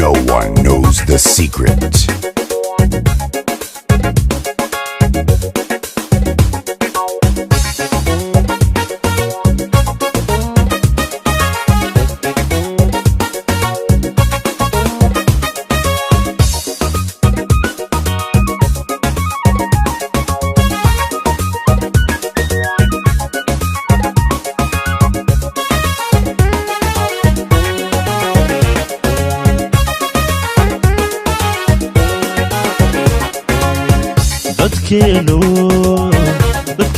No one knows the secret.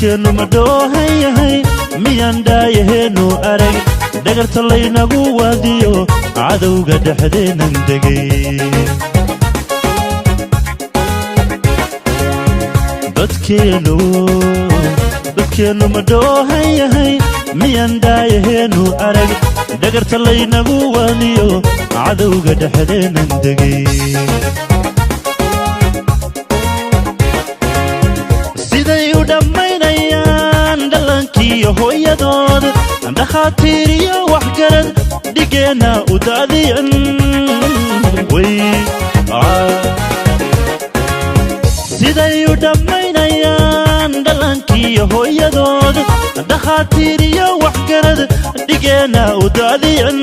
dadkeenu ma doohan yahay miyaan daayaheennu arag dhagarta laynagu waadiyo cadowga dhexdeennan degay dadkeenu ma doohan yahay miyaan daayaheennu arag dhagarta laynagu waadiyo cadowga dhexdeennan degay dhammaynayaan dhallankii hooyadood dhakhaatiiriyo waxgarad dhigeenna u daadiyan siday u dhammaynayaan dhallankii hooyadood dhakhaatiiriyo waxgarad dhigeenna u daadiyan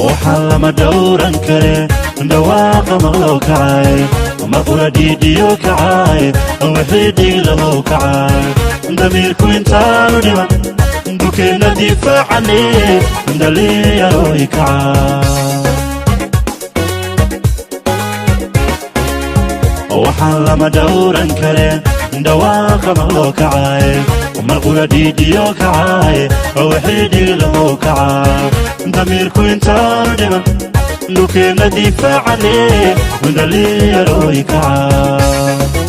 waxaan lama dhowran kare dhawaaqa maqloo kacay maqula dhiidhiyo kacay wixii dhig lahow kacay damiirku intaanu dhiman dukeenna difaacane dhalinyarooy kacay waxaan lama dhowran kare dhawaaqa maqloo kacay maqula dhiidhiyo kacay wixii dhig lahow kacay damiirku intaanu dhiman dukeenna difaacane dhalinyarooy kacay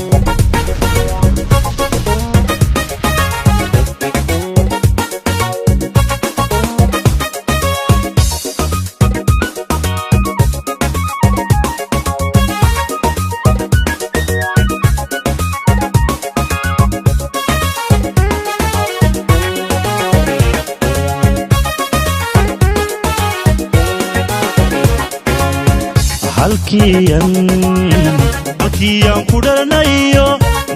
halkiyan ku dharanayo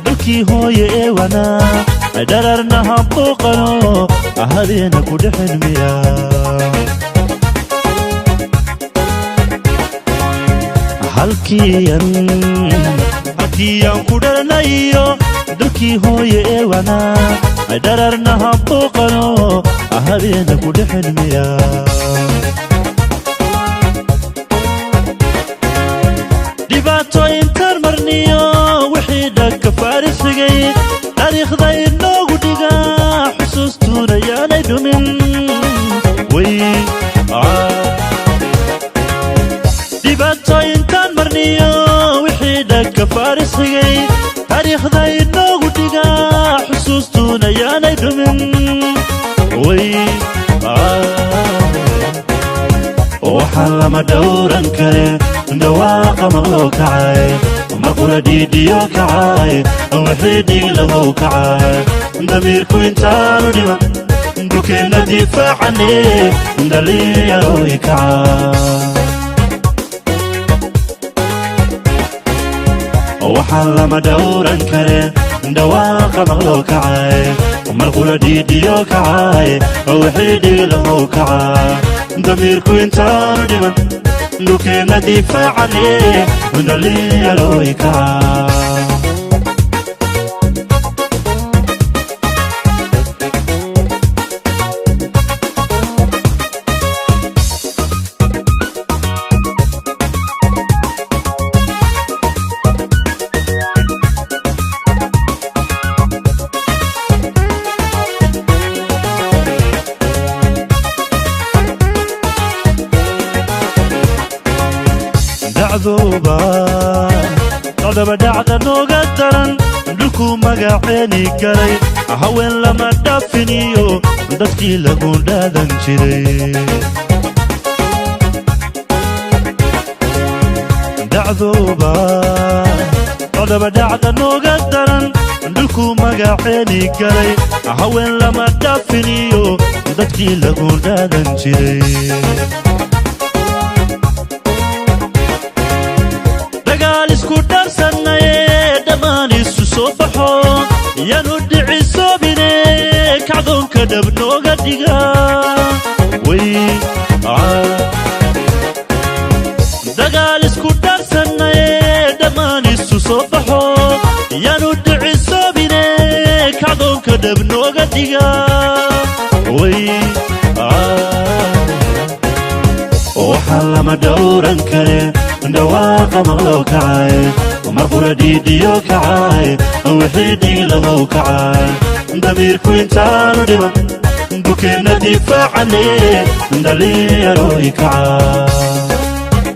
dalkii hooye ee wanaa dhararna habooqano ahadeena ku dhexen miya halkiyan ku dharanayo dalkii hooye ee wanaa dhararna habooqano ahadeena ku dhexen miya intaan marniyo wixii dhagka faarisigay taariikhda inoogu dhigaa xusuustuuna yaanay dhumin dhibaato intaan marniyo wixii dhagka faarisigay taariikhda inoogu dhigaa xusuustuuna yaanay dhumin waxaan lama dhowran kare dhawaaqa maqloo kacay maqula dhiidhiyo kacay wixii dhig lahow kacay damiirku intaanu dhiman dukeenna difaacane dhalinyarooy kacay waxaan lama dhowran kare dhawaaqa maqloo kacay maqula dhiidhiyo kacay wixii dhig lahow kacay damiirku intaanu dhiman dukeenna difaacane dhalinyarooy kacay qodaba dhacda nooga daran dhulku magaceeni garay haween lama dhaafiniyo dadkii lagu dhaadan jiray qodaba dhacda nooga daran dhulku magaceeni garay haween lama dhaafiniyo dadkii lagu dhaadan jiray dagaal isku dharsanaye dhammaan isu soo baxo yaanu dhicisoobine kacdoonka dhab nooga dhiga way dagaal isku dharsanaye dhammaan isu soo baxo yaanu dhicisoobine kacdoonka dhab nooga dhiga way waxaa lama dhowran kare dhawaaqa maqloo kacay marqura dhiidhiyo kacay wixii dhiilamow kacay damiirku intaanu dhiman bukeenna difaacane dhalinyarooy kacay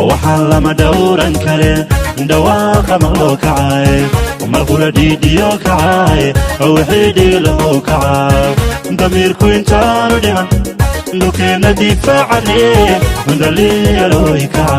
waxaa lama dhowran kare dhawaaqa maqloo kacay marqura dhiidhiyo kacay wixii dhiilamow kacay damiirku intaanu dhiman بكينا دفاعني من اللي يروي كعب